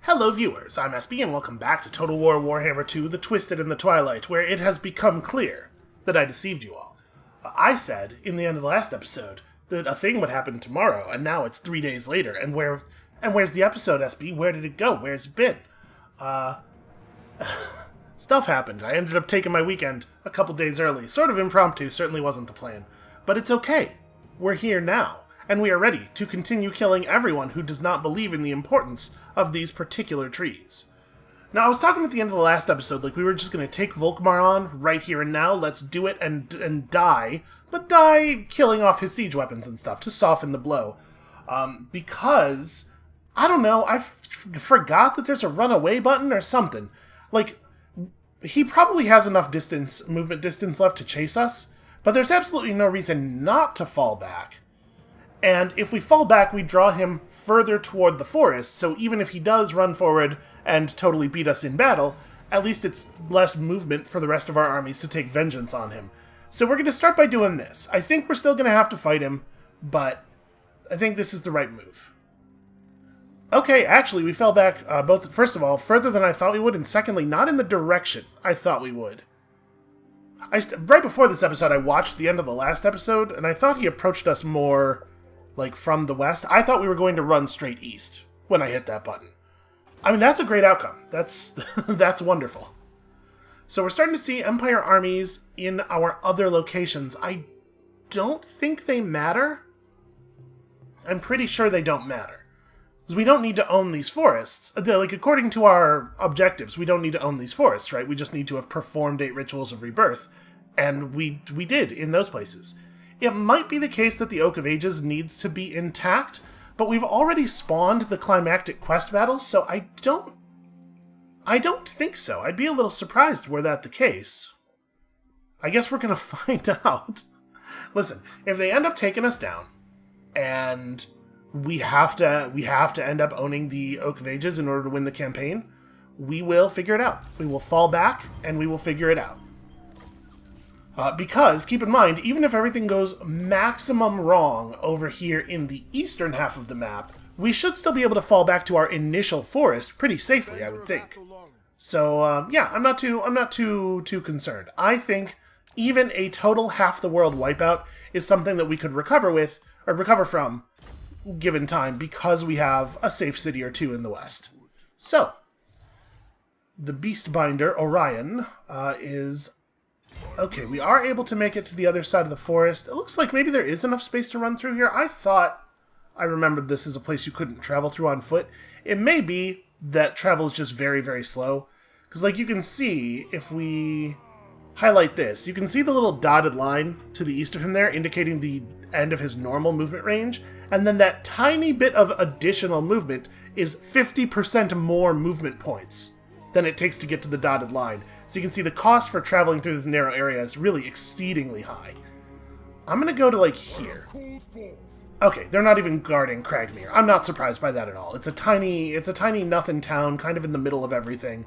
Hello viewers, I'm SB and welcome back to Total War Warhammer 2, The Twisted in the Twilight, where it has become clear that I deceived you all. I said, in the end of the last episode, that a thing would happen tomorrow, and now it's 3 days later, and where's the episode, SB? Where did it go? Where's it been? Stuff happened. I ended up taking my weekend a couple days early. Sort of impromptu, certainly wasn't the plan. But it's okay. We're here now, and we are ready to continue killing everyone who does not believe in the importance of these particular trees. Now, I was talking at the end of the last episode, like we were just going to take Volkmar on right here and now, let's do it and die, but die killing off his siege weapons and stuff to soften the blow. Because, I don't know, I forgot that there's a runaway button or something. Like, he probably has enough movement distance left to chase us, but there's absolutely no reason not to fall back. And if we fall back, we draw him further toward the forest, so even if he does run forward and totally beat us in battle, at least it's less movement for the rest of our armies to take vengeance on him. So we're going to start by doing this. I think we're still going to have to fight him, but I think this is the right move. Okay, actually, we fell back, first of all, further than I thought we would, and secondly, not in the direction I thought we would. Right before this episode, I watched the end of the last episode, and I thought he approached us more like from the west. I thought we were going to run straight east when I hit that button. I mean, that's a great outcome. That's that's wonderful. So we're starting to see Empire armies in our other locations. I don't think they matter. I'm pretty sure they don't matter. Because we don't need to own these forests. Like, according to our objectives, we don't need to own these forests, right? We just need to have performed 8 rituals of rebirth. And we did in those places. It might be the case that the Oak of Ages needs to be intact, but we've already spawned the climactic quest battles, so I don't think so. I'd be a little surprised were that the case. I guess we're gonna find out. Listen, if they end up taking us down, and we have to end up owning the Oak of Ages in order to win the campaign, we will figure it out. We will fall back, and we will figure it out. Because, keep in mind, even if everything goes maximum wrong over here in the eastern half of the map, we should still be able to fall back to our initial forest pretty safely, I would think. So, yeah, I'm not too concerned. I think even a total half the world wipeout is something that we could recover from, given time, because we have a safe city or two in the west. So, the Beastbinder, Orion, is... Okay, we are able to make it to the other side of the forest. It looks like maybe there is enough space to run through here. I thought I remembered this is a place you couldn't travel through on foot. It may be that travel is just very, very slow. Because, like, you can see, if we highlight this, you can see the little dotted line to the east of him there, indicating the end of his normal movement range. And then that tiny bit of additional movement is 50% more movement points than it takes to get to the dotted line. So you can see the cost for traveling through this narrow area is really exceedingly high. I'm going to go to, like, here. Okay, they're not even guarding Cragmere. I'm not surprised by that at all. It's a tiny nothing town, kind of in the middle of everything.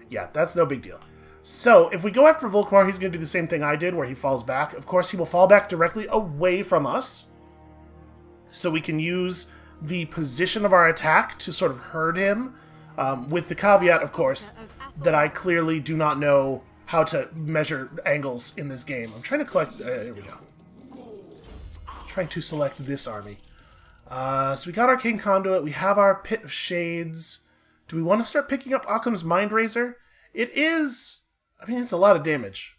Yeah, that's no big deal. So, if we go after Volkmar, he's going to do the same thing I did, where he falls back. Of course, he will fall back directly away from us. So we can use the position of our attack to sort of herd him. With the caveat, of course, that I clearly do not know how to measure angles in this game. I'm trying to collect... here we go. Trying to select this army. So we got Arcane Conduit. We have our Pit of Shades. Do we want to start picking up Occam's Mind Razor? It is... I mean, it's a lot of damage.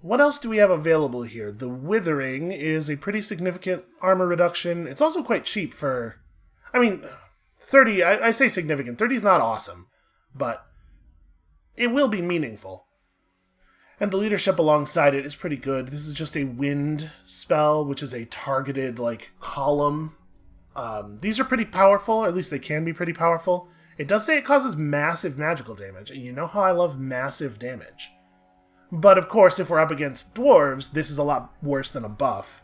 What else do we have available here? The Withering is a pretty significant armor reduction. It's also quite cheap for... I mean, 30, I say significant. 30 is not awesome, but it will be meaningful. And the leadership alongside it is pretty good. This is just a wind spell, which is a targeted, like, column. These are pretty powerful, or at least they can be pretty powerful. It does say it causes massive magical damage, and you know how I love massive damage. But, of course, if we're up against dwarves, this is a lot worse than a buff.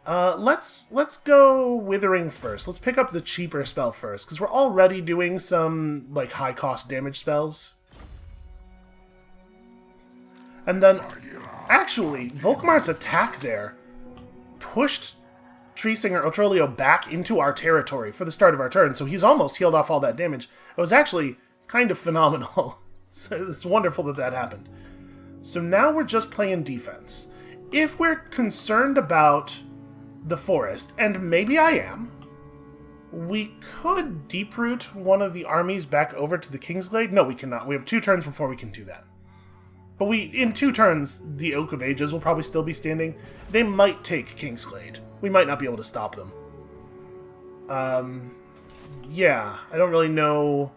Let's go Withering first. Let's pick up the cheaper spell first, because we're already doing some, like, high-cost damage spells. And then, actually, Volkmar's attack there pushed Tree Singer Otrolio back into our territory for the start of our turn, so he's almost healed off all that damage. It was actually kind of phenomenal. So it's wonderful that that happened. So now we're just playing defense. If we're concerned about the forest, and maybe I am, we could deep-root one of the armies back over to the Kingsglade. No, we cannot. We have 2 turns before we can do that. But in 2 turns, the Oak of Ages will probably still be standing. They might take Kingsglade. We might not be able to stop them. Yeah, I don't really know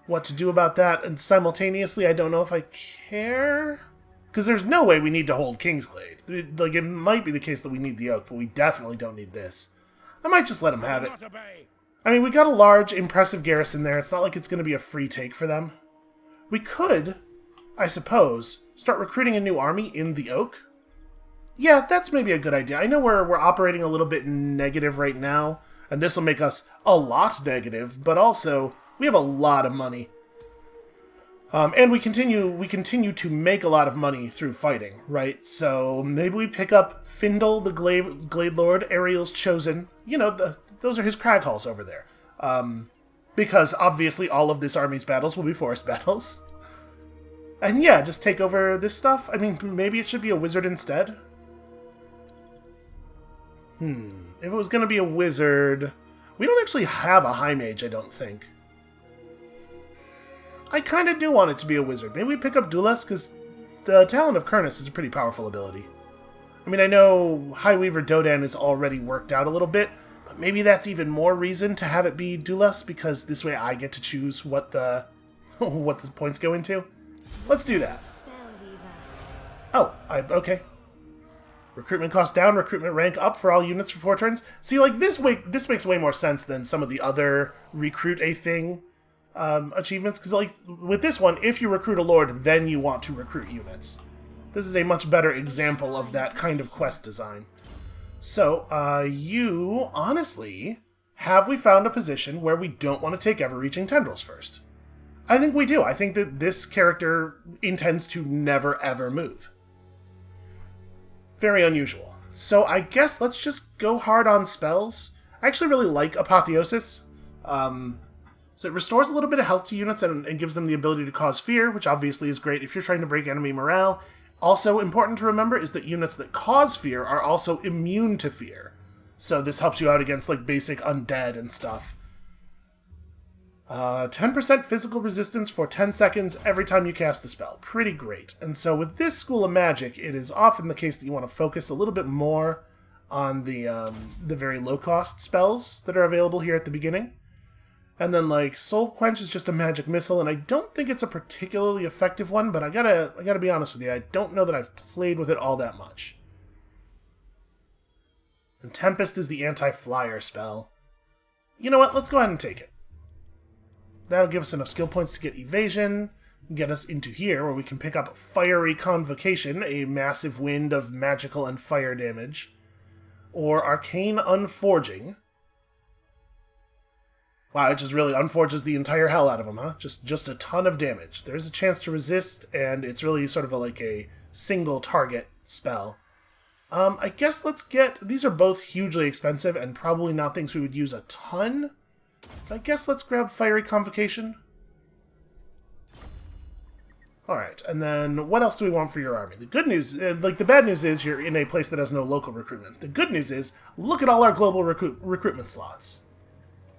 what to do about that, and simultaneously, I don't know if I care. Because there's no way we need to hold Kingsglade. Like, it might be the case that we need the Oak, but we definitely don't need this. I might just let them have it. I mean, we got a large, impressive garrison there. It's not like it's going to be a free take for them. We could, I suppose, start recruiting a new army in the Oak. Yeah, that's maybe a good idea. I know we're operating a little bit negative right now, and this will make us a lot negative, but also, we have a lot of money. And we continue to make a lot of money through fighting, right? So maybe we pick up Findle, the Glade Lord, Ariel's Chosen. You know, those are his crag halls over there. Because obviously all of this army's battles will be forest battles. And yeah, just take over this stuff. I mean, maybe it should be a wizard instead. If it was going to be a wizard... We don't actually have a high mage, I don't think. I kind of do want it to be a wizard. Maybe we pick up Duelas, because the Talon of Kurnus is a pretty powerful ability. I mean, I know High Weaver Dodan is already worked out a little bit, but maybe that's even more reason to have it be Duelas, because this way I get to choose what the what the points go into. Let's do that. Oh, okay. Recruitment cost down, recruitment rank up for all units for 4 turns. See, like, this makes way more sense than some of the other recruit a thing achievements, because, like, with this one, if you recruit a lord, then you want to recruit units. This is a much better example of that kind of quest design. So, honestly, have we found a position where we don't want to take ever-reaching tendrils first? I think we do. I think that this character intends to never, ever move. Very unusual. So I guess let's just go hard on spells. I actually really like Apotheosis. So it restores a little bit of health to units and gives them the ability to cause fear, which obviously is great if you're trying to break enemy morale. Also important to remember is that units that cause fear are also immune to fear. So this helps you out against, like, basic undead and stuff. 10% physical resistance for 10 seconds every time you cast a spell. Pretty great. And so with this school of magic, it is often the case that you want to focus a little bit more on the very low-cost spells that are available here at the beginning. And then, like, Soul Quench is just a magic missile, and I don't think it's a particularly effective one, but I gotta be honest with you, I don't know that I've played with it all that much. And Tempest is the anti-flyer spell. You know what? Let's go ahead and take it. That'll give us enough skill points to get evasion, get us into here, where we can pick up Fiery Convocation, a massive wind of magical and fire damage, or Arcane Unforging. Wow, it just really unforges the entire hell out of them, huh? Just a ton of damage. There's a chance to resist, and it's really sort of like a single target spell. I guess let's get... These are both hugely expensive, and probably not things we would use a ton. I guess let's grab Fiery Convocation. Alright, and then what else do we want for your army? The good news, the bad news is you're in a place that has no local recruitment. The good news is, look at all our global recruitment slots.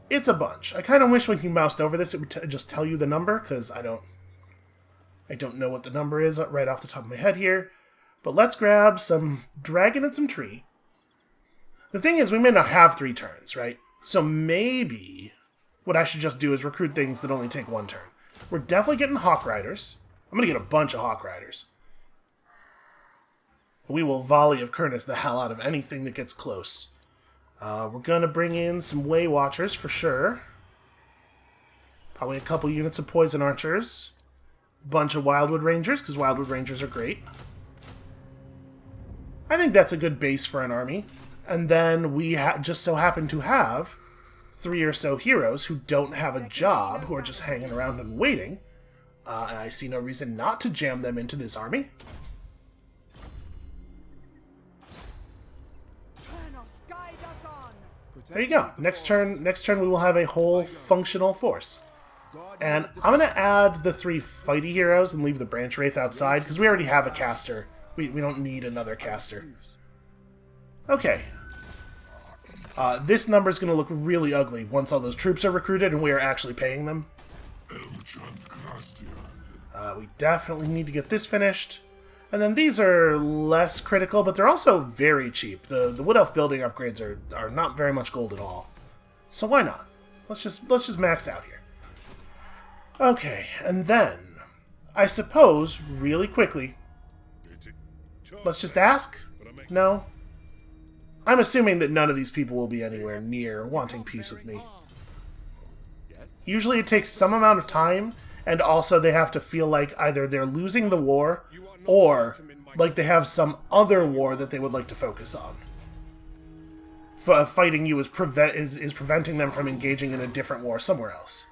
It's a bunch. I kind of wish when you moused over this it would just tell you the number, because I don't know what the number is right off the top of my head here. But let's grab some dragon and some tree. The thing is, we may not have 3 turns, right? So maybe what I should just do is recruit things that only take 1 turn. We're definitely getting Hawk Riders. I'm going to get a bunch of Hawk Riders. We will volley of Kurnus the hell out of anything that gets close. We're going to bring in some Way Watchers for sure. Probably a couple units of Poison Archers. A bunch of Wildwood Rangers, because Wildwood Rangers are great. I think that's a good base for an army. And then we just so happen to have 3 or so heroes who don't have a job, who are just hanging around and waiting. And I see no reason not to jam them into this army. There you go. Next turn we will have a whole functional force. And I'm going to add the 3 fighty heroes and leave the branch wraith outside, because we already have a caster. We don't need another caster. Okay. This number is going to look really ugly once all those troops are recruited and we are actually paying them. We definitely need to get this finished. And then these are less critical, but they're also very cheap. The Wood Elf building upgrades are not very much gold at all. So why not? Let's just max out here. Okay, and then, I suppose, really quickly, let's just ask? No? I'm assuming that none of these people will be anywhere near wanting peace with me. Usually it takes some amount of time, and also they have to feel like either they're losing the war, or like they have some other war that they would like to focus on. Fighting you is preventing them from engaging in a different war somewhere else.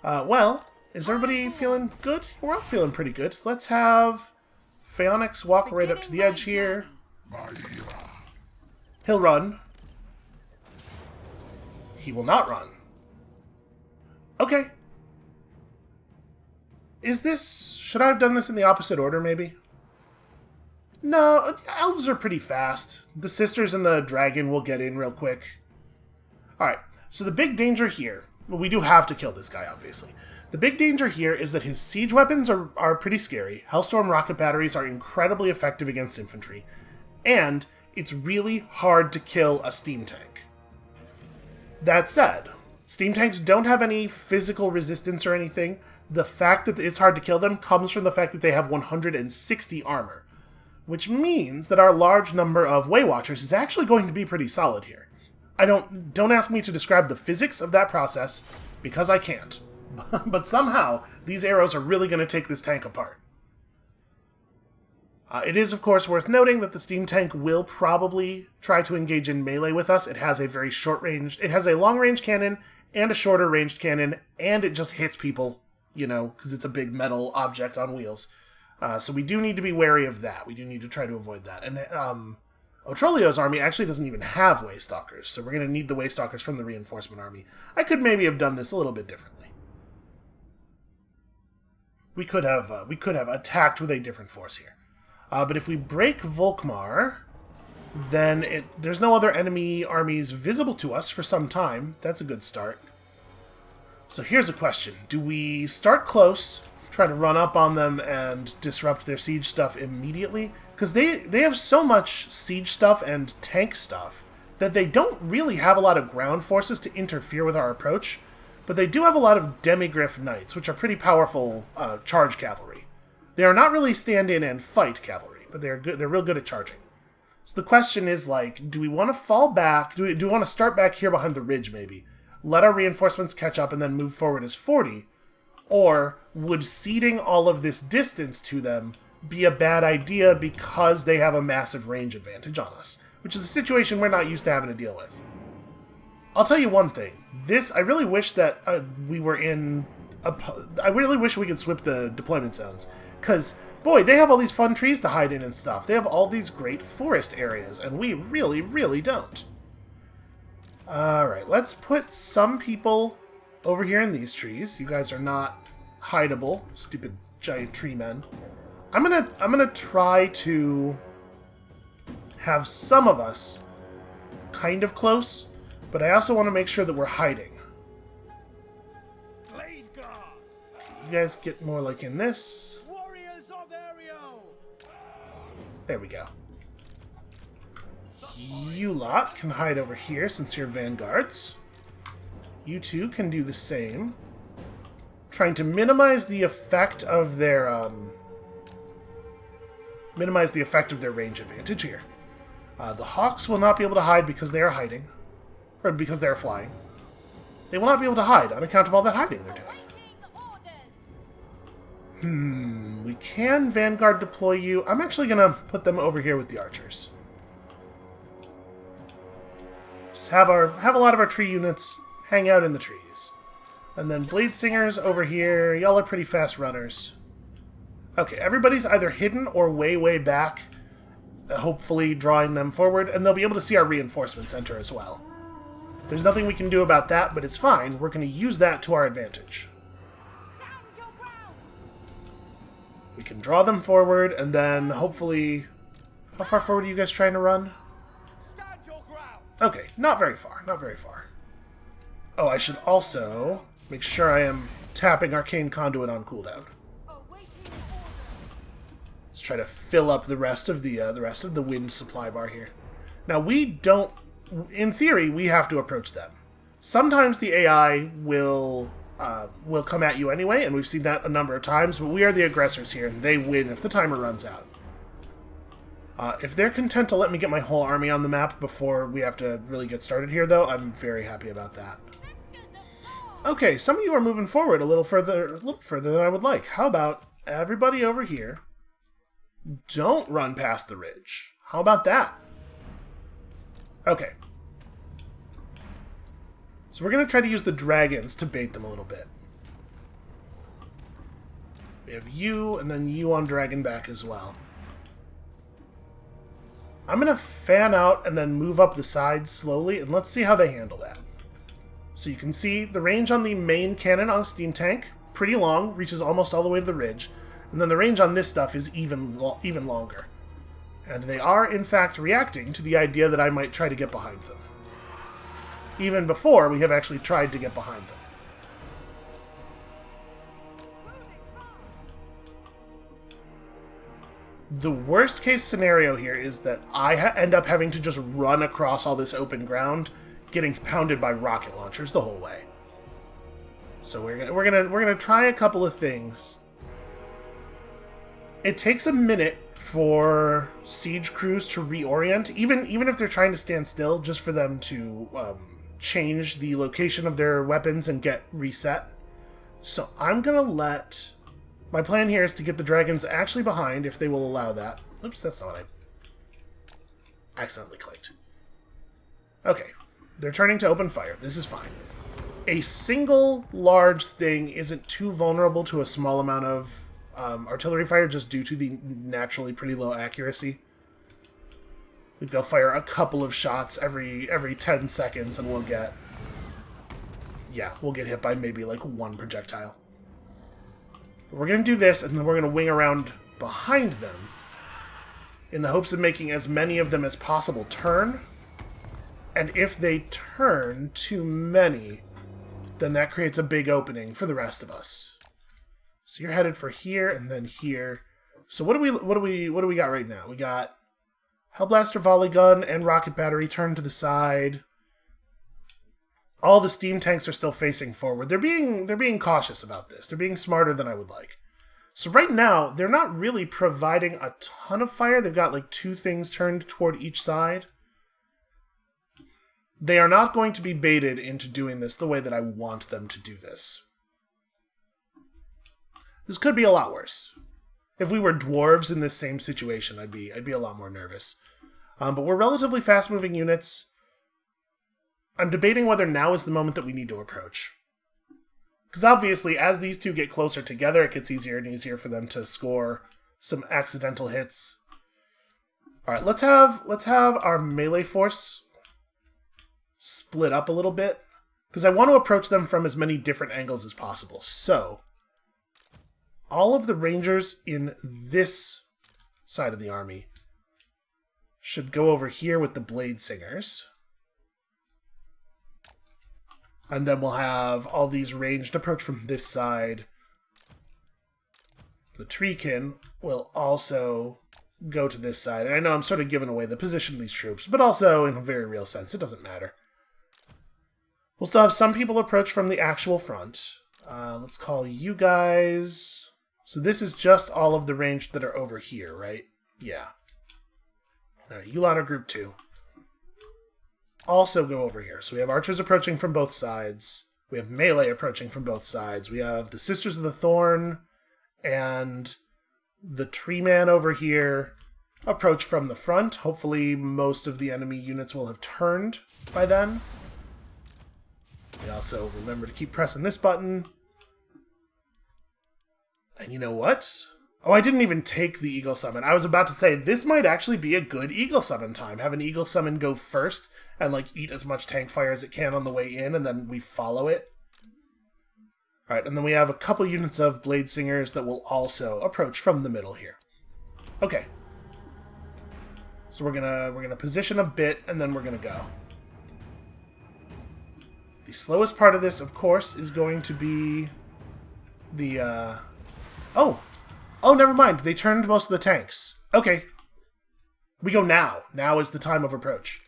Well, is everybody feeling good? We're all feeling pretty good. Let's have Phaonix walk right up to the edge here. He'll run. He will not run. Okay. Should I have done this in the opposite order, maybe? No, elves are pretty fast. The sisters and the dragon will get in real quick. Alright, so the big danger here, well, we do have to kill this guy, obviously. The big danger here is that his siege weapons are pretty scary. Hellstorm rocket batteries are incredibly effective against infantry. And it's really hard to kill a steam tank. That said, steam tanks don't have any physical resistance or anything. The fact that it's hard to kill them comes from the fact that they have 160 armor, which means that our large number of Way Watchers is actually going to be pretty solid here. Don't ask me to describe the physics of that process, because I can't. But somehow, these arrows are really going to take this tank apart. It is, of course, worth noting that the steam tank will probably try to engage in melee with us. It has a very short range. It has a long-range cannon and a shorter ranged cannon, and it just hits people, you know, because it's a big metal object on wheels. So we do need to be wary of that. We do need to try to avoid that. And Otrolio's army actually doesn't even have Waystalkers, so we're going to need the Waystalkers from the reinforcement army. I could maybe have done this a little bit differently. We could have attacked with a different force here. But if we break Volkmar, then there's no other enemy armies visible to us for some time. That's a good start. So here's a question. Do we start close, try to run up on them and disrupt their siege stuff immediately? Because they have so much siege stuff and tank stuff that they don't really have a lot of ground forces to interfere with our approach. But they do have a lot of Demigryph Knights, which are pretty powerful charge cavalry. They are not really stand-in and fight cavalry, but they're real good at charging. So the question is, like, do we want to fall back? Do we want to start back here behind the ridge, maybe? Let our reinforcements catch up and then move forward as 40? Or would ceding all of this distance to them be a bad idea because they have a massive range advantage on us? Which is a situation we're not used to having to deal with. I'll tell you one thing. I really wish that we were in... I really wish we could swip the deployment zones. Because, boy, they have all these fun trees to hide in and stuff. They have all these great forest areas, and we really, really don't. Alright, let's put some people over here in these trees. You guys are not hideable, stupid giant tree men. I'm gonna try to have some of us kind of close, but I also want to make sure that we're hiding. You guys get more like in this. There we go. You lot can hide over here since you're vanguards. You two can do the same. Trying to minimize the effect of their range advantage here. The Hawks will not be able to hide because they are hiding. Or because they are flying. They will not be able to hide on account of all that hiding they're doing. We can Vanguard deploy you. I'm actually going to put them over here with the archers. Just have a lot of our tree units hang out in the trees. And then Blade Singers over here. Y'all are pretty fast runners. Okay, everybody's either hidden or way, way back. Hopefully drawing them forward. And they'll be able to see our reinforcement center as well. There's nothing we can do about that, but it's fine. We're going to use that to our advantage. We can draw them forward, and then hopefully... How far forward are you guys trying to run? Okay, not very far. Not very far. Oh, I should also make sure I am tapping Arcane Conduit on cooldown. Let's try to fill up the rest of the wind supply bar here. Now we don't... In theory, we have to approach them. Sometimes the AI will come at you anyway, and we've seen that a number of times, but we are the aggressors here, and they win if the timer runs out. If they're content to let me get my whole army on the map before we have to really get started here, though, I'm very happy about that. Okay, some of you are moving forward a little further than I would like. How about everybody over here don't run past the ridge? How about that? Okay. So we're going to try to use the dragons to bait them a little bit. We have you, and then you on dragon back as well. I'm going to fan out and then move up the sides slowly, and let's see how they handle that. So you can see the range on the main cannon on a steam tank, pretty long, reaches almost all the way to the ridge, and then the range on this stuff is even longer. And they are, in fact, reacting to the idea that I might try to get behind them. Even before we have actually tried to get behind them. The worst case scenario here is that I end up having to just run across all this open ground, getting pounded by rocket launchers the whole way. So we're gonna try a couple of things. It takes a minute for siege crews to reorient, even if they're trying to stand still, just for them to change the location of their weapons and get reset. So I'm gonna let... My plan here is to get the dragons actually behind, if they will allow that. Oops, that's not what I accidentally clicked. Okay, they're turning to open fire. This is fine. A single large thing isn't too vulnerable to a small amount of artillery fire, just due to the naturally pretty low accuracy. Like they'll fire a couple of shots every 10 seconds, and we'll get hit by maybe like one projectile. We're going to do this, and then we're going to wing around behind them in the hopes of making as many of them as possible turn. And if they turn too many, then that creates a big opening for the rest of us. So you're headed for here and then here. So what do we got right now? We got Hellblaster Volley Gun and Rocket Battery turned to the side. All the steam tanks are still facing forward. They're being cautious about this. They're being smarter than I would like. So right now, they're not really providing a ton of fire. They've got like 2 things turned toward each side. They are not going to be baited into doing this the way that I want them to do this. This could be a lot worse. If we were dwarves in this same situation, I'd be a lot more nervous. But we're relatively fast-moving units. I'm debating whether now is the moment that we need to approach. Because obviously, as these two get closer together, it gets easier and easier for them to score some accidental hits. Alright, let's have our melee force split up a little bit. Because I want to approach them from as many different angles as possible. So, all of the rangers in this side of the army should go over here with the Blade Singers. And then we'll have all these ranged approach from this side. The Treekin will also go to this side. And I know I'm sort of giving away the position of these troops, but also in a very real sense, it doesn't matter. We'll still have some people approach from the actual front. Let's call you guys... So this is just all of the ranged that are over here, right? Yeah. Alright, you lot are group 2. Also go over here. So we have archers approaching from both sides. We have melee approaching from both sides. We have the Sisters of the Thorn and the Tree Man over here approach from the front. Hopefully most of the enemy units will have turned by then. We also remember to keep pressing this button. And you know what? Oh, I didn't even take the Eagle Summon. I was about to say, this might actually be a good Eagle Summon time. Have an Eagle Summon go first and, like, eat as much tank fire as it can on the way in, and then we follow it. Alright, and then we have a couple units of Blade Singers that will also approach from the middle here. Okay. So we're gonna position a bit, and then we're gonna go. The slowest part of this, of course, is going to be the, Oh! Oh, never mind. They turned most of the tanks. Okay. We go now. Now is the time of approach.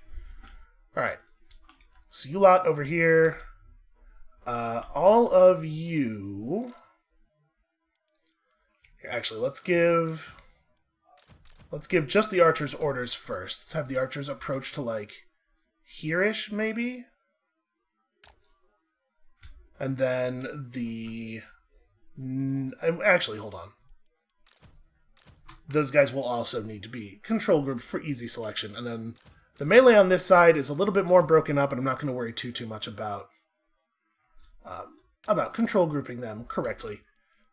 Alright. So you lot over here. All of you... Here, actually, let's give just the archers orders first. Let's have the archers approach to, like, here-ish, maybe? And then the... Actually, hold on. Those guys will also need to be control groups for easy selection. And then the melee on this side is a little bit more broken up, and I'm not going to worry too much about control grouping them correctly,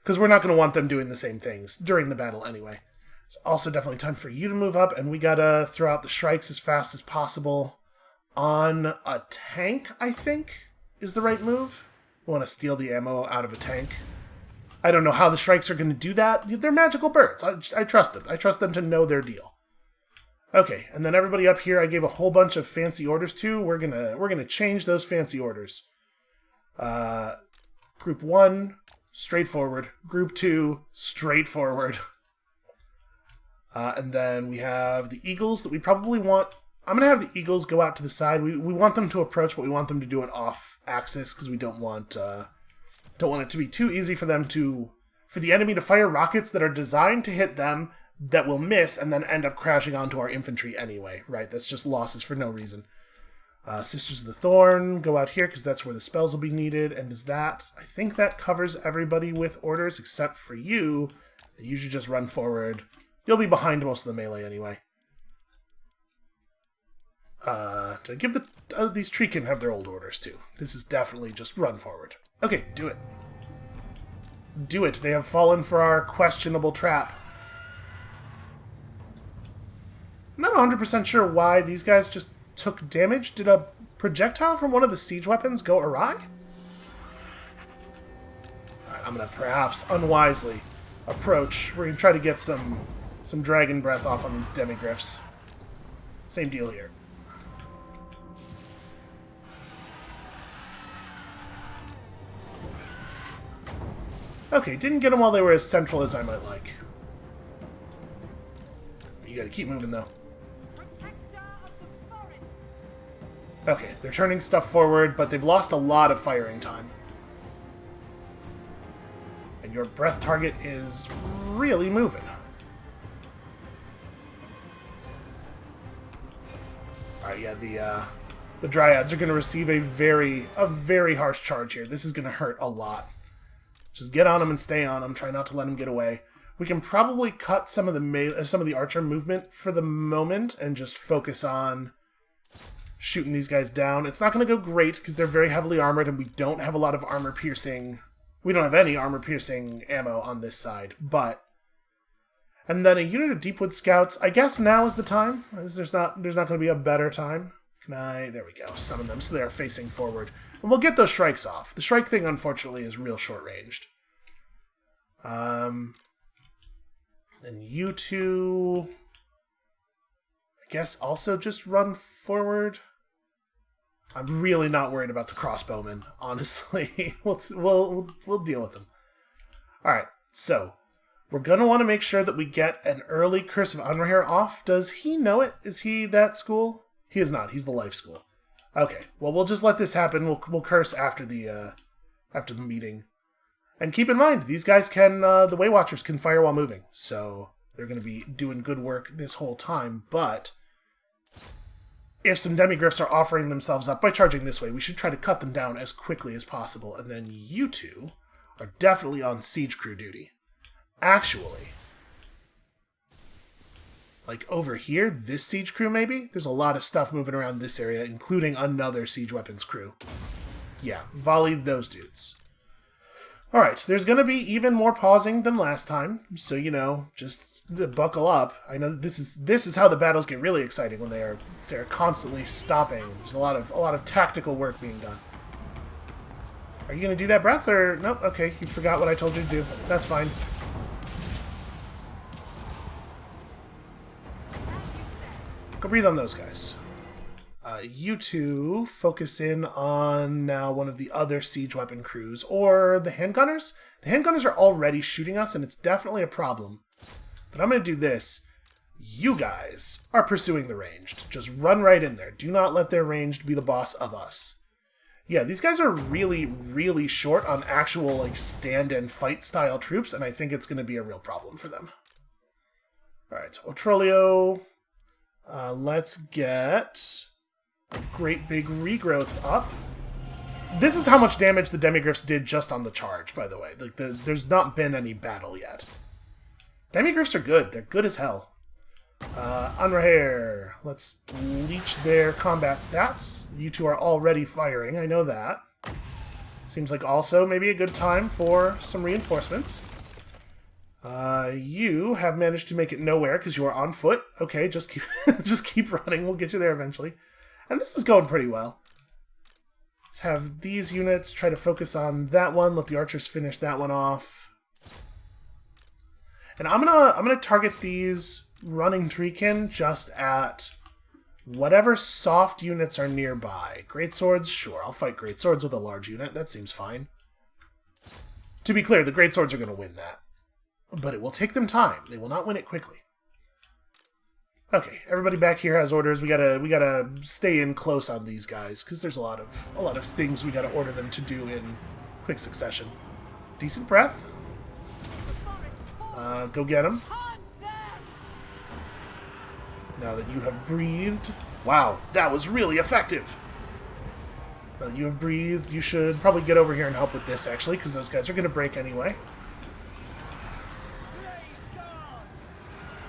because we're not going to want them doing the same things during the battle anyway. It's also definitely time for you to move up, and we got to throw out the Shrikes as fast as possible on a tank, I think, is the right move. We want to steal the ammo out of a tank. I don't know how the Shrikes are going to do that. They're magical birds. I trust them. I trust them to know their deal. Okay, and then everybody up here I gave a whole bunch of fancy orders to. We're gonna change those fancy orders. Group 1, straightforward. Group 2, straightforward. And then we have the Eagles that we probably want. I'm going to have the Eagles go out to the side. We want them to approach, but we want them to do it off-axis because we don't want it to be too easy for the enemy to fire rockets that are designed to hit them that will miss and then end up crashing onto our infantry anyway, right? That's just losses for no reason. Sisters of the Thorn, go out here because that's where the spells will be needed. And I think that covers everybody with orders except for you. You should just run forward. You'll be behind most of the melee anyway. To give these Treekin have their old orders too. This is definitely just run forward. Okay, do it. Do it. They have fallen for our questionable trap. I'm not 100% sure why these guys just took damage. Did a projectile from one of the siege weapons go awry? Alright, I'm going to perhaps unwisely approach. We're going to try to get some dragon breath off on these demigryphs. Same deal here. Okay, didn't get them while they were as central as I might like. You gotta keep moving, though. Okay, they're turning stuff forward, but they've lost a lot of firing time. And your breath target is really moving. Alright, yeah, the Dryads are gonna receive a very harsh charge here. This is gonna hurt a lot. Just get on them and stay on them. Try not to let them get away. We can probably cut some of the archer movement for the moment and just focus on shooting these guys down. It's not going to go great because they're very heavily armored and we don't have a lot of armor-piercing... We don't have any armor-piercing ammo on this side, but... And then a unit of Deepwood Scouts. I guess now is the time. There's not going to be a better time. There we go. Summon them so they are facing forward. And we'll get those Shrikes off. The Shrike thing, unfortunately, is real short-ranged. And you two... I guess also just run forward. I'm really not worried about the crossbowmen, honestly. We'll deal with them. Alright, so... We're going to want to make sure that we get an early Curse of Unrehair off. Does he know it? Is he that school? He is not. He's the life school. Okay. Well, we'll just let this happen. We'll curse after the meeting. And keep in mind, these guys can, the Way Watchers can fire while moving. So they're going to be doing good work this whole time. But if some demigryphs are offering themselves up by charging this way, we should try to cut them down as quickly as possible. And then you two are definitely on siege crew duty. Actually, like over here, this siege crew maybe? There's a lot of stuff moving around this area, including another siege weapons crew. Yeah, volley those dudes. Alright, there's going to be even more pausing than last time, so, just buckle up. I know this is how the battles get really exciting, when they're constantly stopping. There's a lot of tactical work being done. Are you going to do that breath, or... Nope, okay, you forgot what I told you to do. That's fine. Go breathe on those guys. You two focus in on now one of the other siege weapon crews, or the handgunners. The handgunners are already shooting us, and it's definitely a problem. But I'm going to do this. You guys are pursuing the ranged. Just run right in there. Do not let their ranged be the boss of us. Yeah, these guys are really, really short on actual like stand and fight style troops, and I think it's going to be a real problem for them. Alright, Otrolio. Let's get a great big regrowth up. This is how much damage the Demigryphs did just on the charge, by the way. Like there's not been any battle yet. Demigryphs are good. They're good as hell. Unrahair. Let's leech their combat stats. You two are already firing, I know that. Seems like also maybe a good time for some reinforcements. You have managed to make it nowhere because you are on foot. Okay, just keep just keep running. We'll get you there eventually. And this is going pretty well. Let's have these units try to focus on that one. Let the archers finish that one off. And I'm gonna target these running treekin just at whatever soft units are nearby. Great swords, sure. I'll fight great swords with a large unit. That seems fine. To be clear, the great swords are going to win that. But it will take them time. They will not win it quickly. Okay, everybody back here has orders. We gotta stay in close on these guys because there's a lot of things we gotta order them to do in quick succession. Decent breath. Go get them. Now that you have breathed, wow, that was really effective. Now that you have breathed, you should probably get over here and help with this actually, because those guys are gonna break anyway.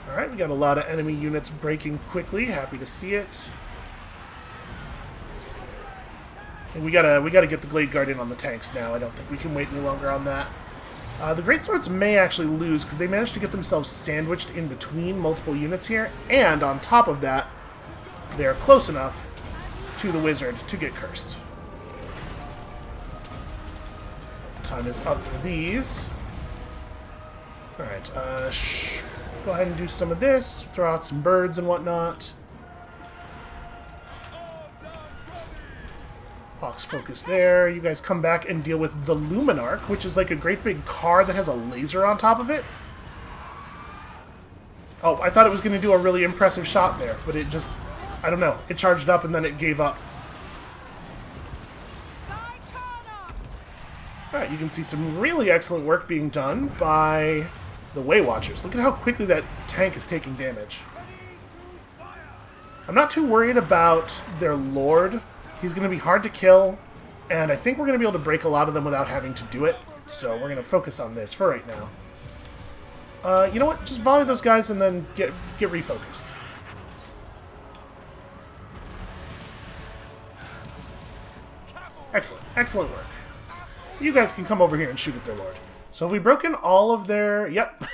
Alright, we got a lot of enemy units breaking quickly. Happy to see it. And we gotta get the Glade Guard in on the tanks now. I don't think we can wait any longer on that. The Great Swords may actually lose because they managed to get themselves sandwiched in between multiple units here. And on top of that, they're close enough to the Wizard to get cursed. Time is up for these. Alright, go ahead and do some of this, throw out some birds and whatnot. Hawks focus there. You guys come back and deal with the Luminarch, which is like a great big car that has a laser on top of it. Oh, I thought it was going to do a really impressive shot there, but it just, I don't know. It charged up and then it gave up. Alright, you can see some really excellent work being done by the Way Watchers. Look at how quickly that tank is taking damage. I'm not too worried about their Lord. He's going to be hard to kill, and I think we're going to be able to break a lot of them without having to do it, so we're going to focus on this for right now. You know what? Just volley those guys and then get refocused. Excellent. Excellent work. You guys can come over here and shoot at their Lord. So have we broken all of their... Yep.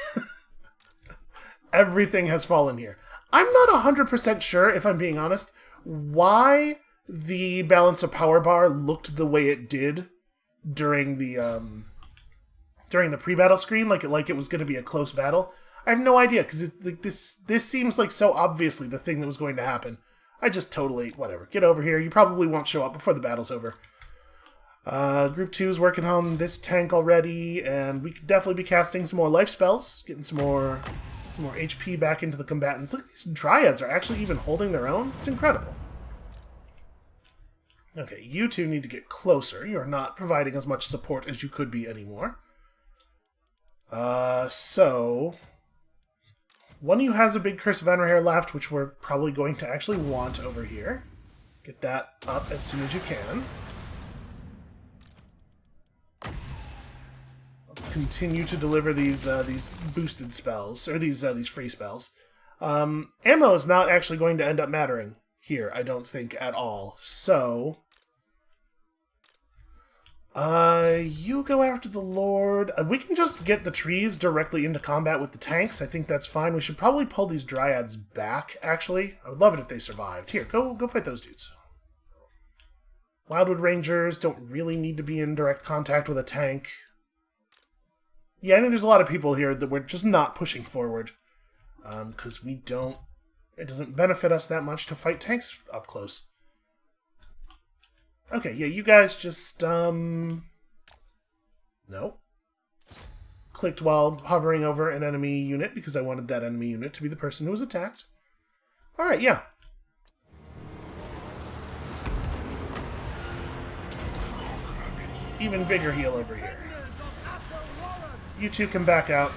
Everything has fallen here. I'm not 100% sure, if I'm being honest, why the balance of power bar looked the way it did during the pre-battle screen, like it was going to be a close battle. I have no idea, because this seems like so obviously the thing that was going to happen. I just totally... Whatever. Get over here. You probably won't show up before the battle's over. Group 2 is working on this tank already, and we could definitely be casting some more life spells, getting some more HP back into the combatants. Look at these dryads are actually even holding their own. It's incredible. Okay, you two need to get closer. You are not providing as much support as you could be anymore. So... One of you has a big Curse of Anrahair left, which we're probably going to actually want over here. Get that up as soon as you can. Let's continue to deliver these boosted spells, or these free spells. Ammo is not actually going to end up mattering here, I don't think, at all. So You go after the Lord. We can just get the trees directly into combat with the tanks. I think that's fine. We should probably pull these dryads back, actually. I would love it if they survived. Here, go fight those dudes. Wildwood Rangers don't really need to be in direct contact with a tank. Yeah, I think there's a lot of people here that we're just not pushing forward. Because we don't... It doesn't benefit us that much to fight tanks up close. Okay, yeah, you guys just, no. Clicked while hovering over an enemy unit, because I wanted that enemy unit to be the person who was attacked. Alright, yeah. Even bigger heal over here. You two can back out.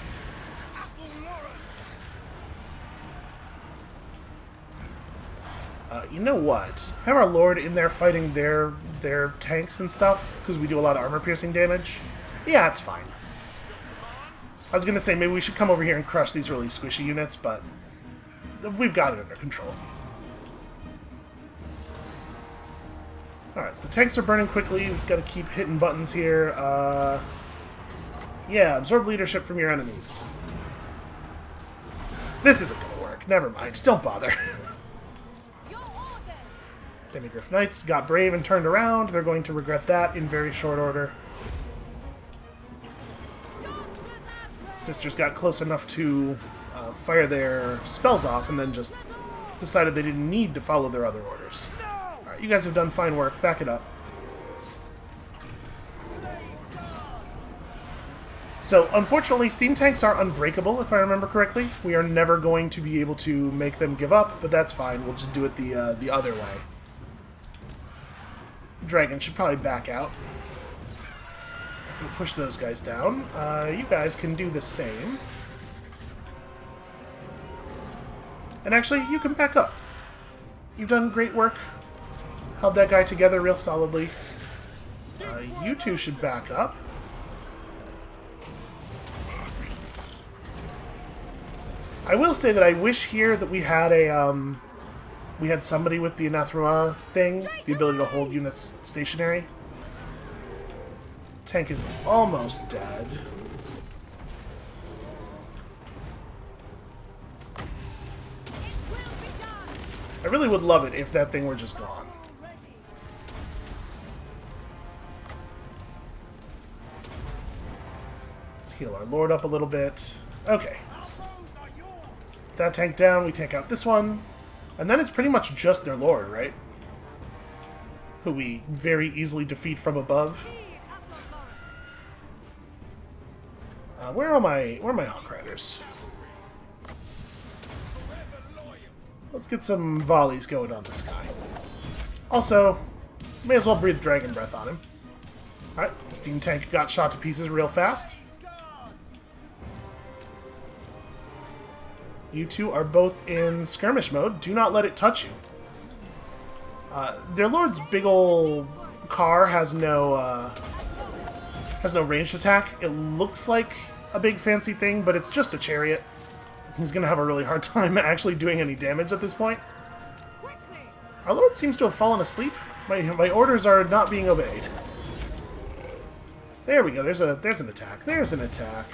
You know what? I have our Lord in there fighting their tanks and stuff, because we do a lot of armor-piercing damage. Yeah, it's fine. I was going to say, maybe we should come over here and crush these really squishy units, but we've got it under control. Alright, so the tanks are burning quickly. We've got to keep hitting buttons here. Yeah, absorb leadership from your enemies. This isn't going to work. Never mind. Don't bother. Demigriff Knights got brave and turned around. They're going to regret that in very short order. Sisters got close enough to fire their spells off and then just decided they didn't need to follow their other orders. Alright, you guys have done fine work. Back it up. So, unfortunately, steam tanks are unbreakable, if I remember correctly. We are never going to be able to make them give up, but that's fine. We'll just do it the other way. Dragon should probably back out. We'll push those guys down. You guys can do the same. And actually, you can back up. You've done great work. Held that guy together real solidly. You two should back up. I will say that I wish here that we had a, we had somebody with the Anathema thing, the ability to hold units stationary. Tank is almost dead. I really would love it if that thing were just gone. Let's heal our Lord up a little bit. Okay. That tank down, we take out this one. And then it's pretty much just their Lord, right? Who we very easily defeat from above. Where are my Hawk Riders? Let's get some volleys going on this guy. Also, may as well breathe Dragon Breath on him. Alright, Steam Tank got shot to pieces real fast. You two are both in skirmish mode. Do not let it touch you. Their Lord's big ol' car has no ranged attack. It looks like a big fancy thing, but it's just a chariot. He's gonna have a really hard time actually doing any damage at this point. Our Lord seems to have fallen asleep. My orders are not being obeyed. There we go. There's an attack. There's an attack.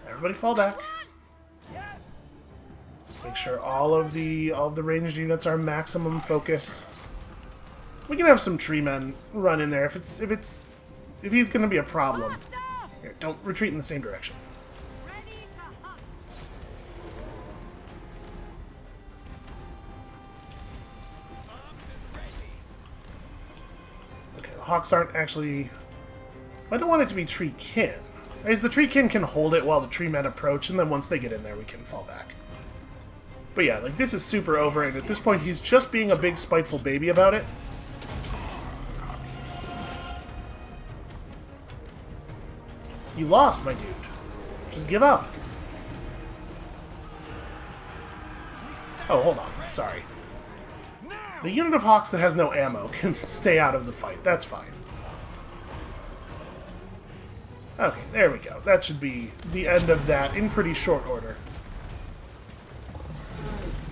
Everybody fall back. Make sure all of the ranged units are maximum focus. We can have some tree men run in there if he's going to be a problem. Here, don't retreat in the same direction. Okay, the Hawks aren't actually... I don't want it to be tree kin. As the Treekin can hold it while the tree men approach, and then once they get in there, we can fall back. But yeah, like, this is super over, and at this point, he's just being a big spiteful baby about it. You lost, my dude. Just give up. Oh, hold on. Sorry. The unit of Hawks that has no ammo can stay out of the fight. That's fine. Okay, there we go. That should be the end of that in pretty short order.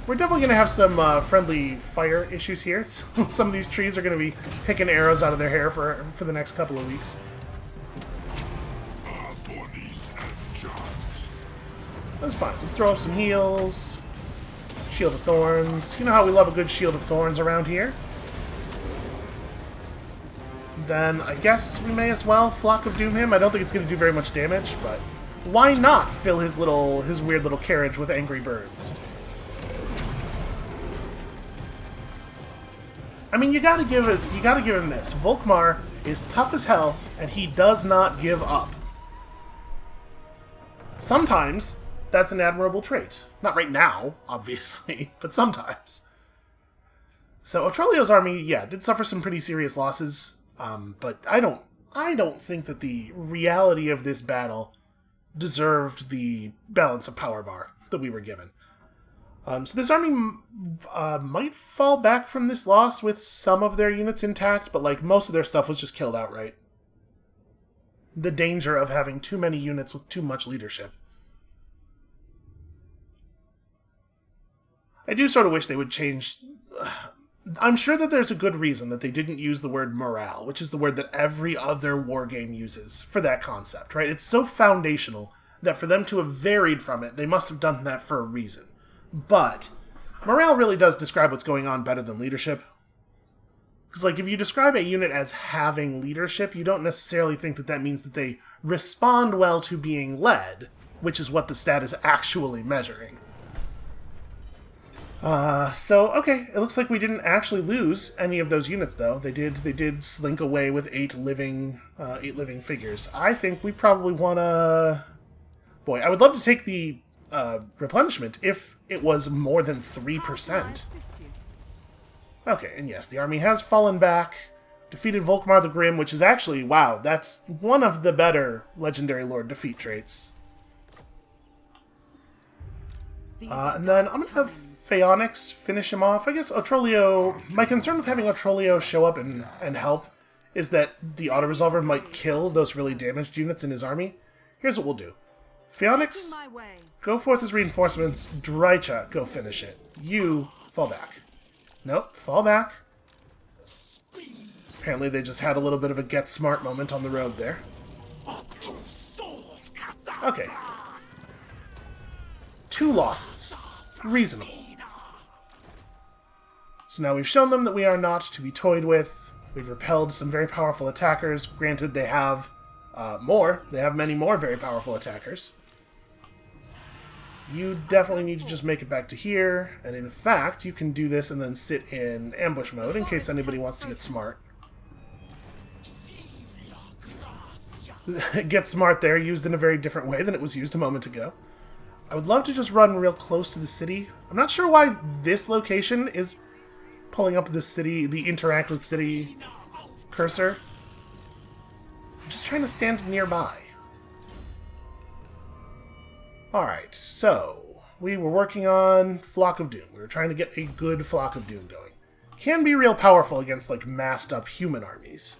We're definitely going to have some friendly fire issues here. Some of these trees are going to be picking arrows out of their hair for the next couple of weeks. That's fine. We throw up some heals. Shield of Thorns. You know how we love a good Shield of Thorns around here. Then I guess we may as well Flock of Doom him. I don't think it's going to do very much damage, but why not fill his weird little carriage with angry birds? I mean, you gotta give him this. Volkmar is tough as hell, and he does not give up. Sometimes that's an admirable trait. Not right now, obviously, but sometimes. So Otrolio's army, yeah, did suffer some pretty serious losses. But I don't think that the reality of this battle deserved the balance of power bar that we were given. So this army might fall back from this loss with some of their units intact, but like most of their stuff was just killed outright. The danger of having too many units with too much leadership. I do sort of wish they would change... I'm sure that there's a good reason that they didn't use the word morale, which is the word that every other wargame uses for that concept, right? It's so foundational that for them to have varied from it, they must have done that for a reason. But morale really does describe what's going on better than leadership. Because, like, if you describe a unit as having leadership, you don't necessarily think that that means that they respond well to being led, which is what the stat is actually measuring. Okay, it looks like we didn't actually lose any of those units, though. They did slink away with 8 living figures. I think we probably want to... Boy, I would love to take the replenishment if it was more than 3%. Okay, and yes, the army has fallen back, defeated Volkmar the Grim, which is actually, wow, that's one of the better Legendary Lord defeat traits. And then I'm going to have Phaonix finish him off. I guess Otrolio... My concern with having Otrolio show up and help is that the auto-resolver might kill those really damaged units in his army. Here's what we'll do. Phaonix, go forth as reinforcements. Drycha, go finish it. You, fall back. Nope, fall back. Apparently they just had a little bit of a get smart moment on the road there. Okay. 2 losses. Reasonable. So now we've shown them that we are not to be toyed with. We've repelled some very powerful attackers. Granted, they have more. They have many more very powerful attackers. You definitely need to just make it back to here. And in fact, you can do this and then sit in ambush mode in case anybody wants to get smart. Get smart there, used in a very different way than it was used a moment ago. I would love to just run real close to the city. I'm not sure why this location is pulling up the city, the interact with city cursor. I'm just trying to stand nearby. Alright, so we were working on Flock of Doom. We were trying to get a good Flock of Doom going. Can be real powerful against, like, massed up human armies.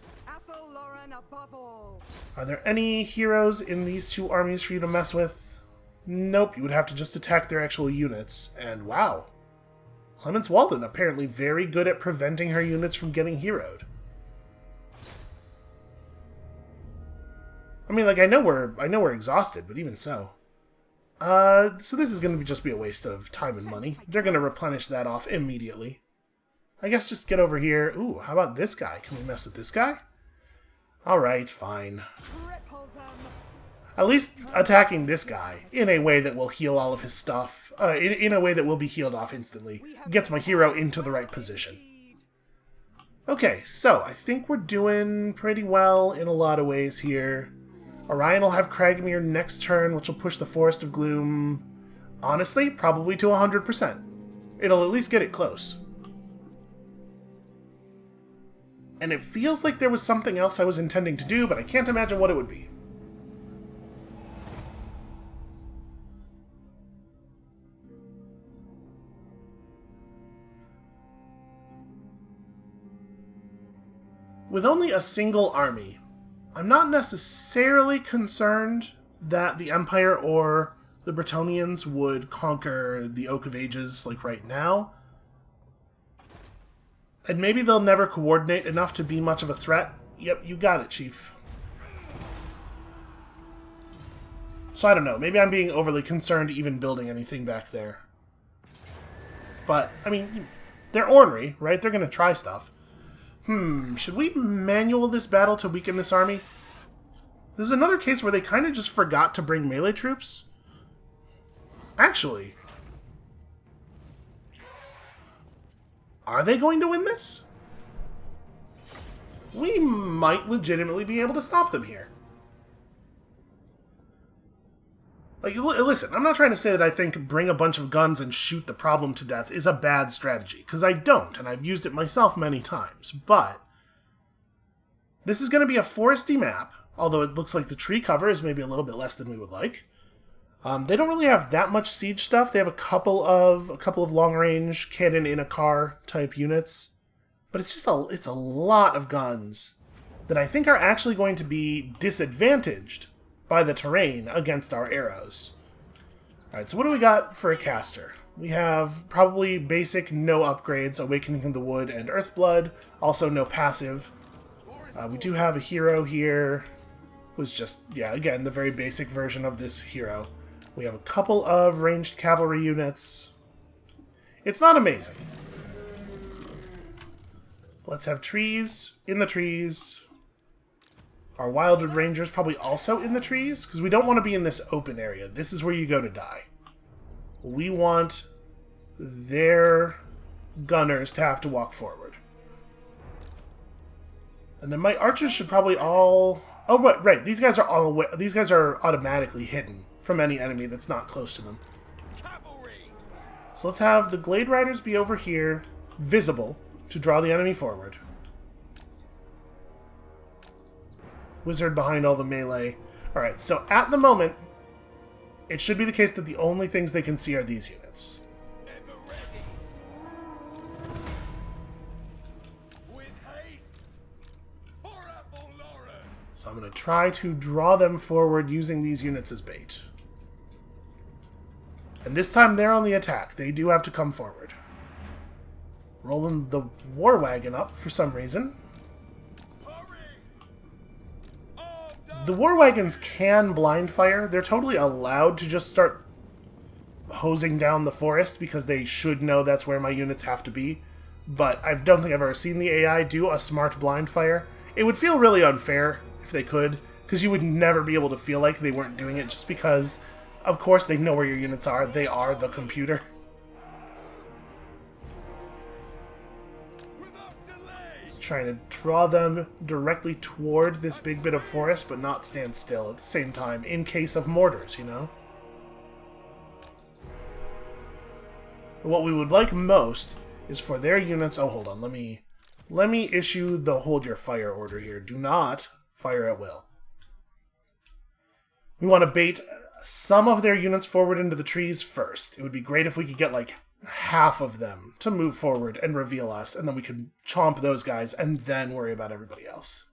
Are there any heroes in these 2 armies for you to mess with? Nope, you would have to just attack their actual units. And wow. Clemence Walden, apparently very good at preventing her units from getting heroed. I mean, like, I know we're exhausted, but even so. So this is going to just be a waste of time and money. They're going to replenish that off immediately. I guess just get over here. Ooh, how about this guy? Can we mess with this guy? Alright, fine. At least attacking this guy in a way that will heal all of his stuff, in a way that will be healed off instantly, gets my hero into the right position. Okay, so I think we're doing pretty well in a lot of ways here. Orion will have Cragmere next turn, which will push the Forest of Gloom, honestly, probably to 100%. It'll at least get it close. And it feels like there was something else I was intending to do, but I can't imagine what it would be. With only a single army, I'm not necessarily concerned that the Empire or the Bretonnians would conquer the Oak of Ages, like, right now. And maybe they'll never coordinate enough to be much of a threat. Yep, you got it, Chief. So I don't know. Maybe I'm being overly concerned even building anything back there. But, I mean, they're ornery, right? They're going to try stuff. Should we manual this battle to weaken this army? This is another case where they kind of just forgot to bring melee troops. Actually, are they going to win this? We might legitimately be able to stop them here. Like, listen, I'm not trying to say that I think bring a bunch of guns and shoot the problem to death is a bad strategy, because I don't, and I've used it myself many times, but this is going to be a foresty map, although it looks like the tree cover is maybe a little bit less than we would like. They don't really have that much siege stuff. They have a couple of long-range cannon in a car type units, but it's a lot of guns that I think are actually going to be disadvantaged by the terrain against our arrows. Alright, so what do we got for a caster? We have probably basic no upgrades, Awakening of the Wood and Earthblood, also no passive. We do have a hero here, who's just, yeah, again, the very basic version of this hero. We have a couple of ranged cavalry units. It's not amazing. Let's have trees in the trees. Our Wildwood Rangers probably also in the trees, because we don't want to be in this open area. This is where you go to die. We want their gunners to have to walk forward. And then my archers should probably all... Oh, right. These guys are automatically hidden from any enemy that's not close to them. So let's have the Glade Riders be over here, visible, to draw the enemy forward. Wizard behind all the melee. Alright, so at the moment, it should be the case that the only things they can see are these units. So I'm going to try to draw them forward using these units as bait. And this time they're on the attack. They do have to come forward. Rolling the War Wagon up for some reason. The War Wagons can blind fire. They're totally allowed to just start hosing down the forest because they should know that's where my units have to be. But I don't think I've ever seen the AI do a smart blind fire. It would feel really unfair if they could, because you would never be able to feel like they weren't doing it just because, of course, they know where your units are. They are the computer. Just trying to draw them directly toward this big bit of forest, but not stand still at the same time, in case of mortars, you know? What we would like most is for their units... Oh, hold on. Let me issue the hold your fire order here. Do not fire at will. We want to bait some of their units forward into the trees first. It would be great if we could get, like, half of them to move forward and reveal us, and then we could chomp those guys and then worry about everybody else.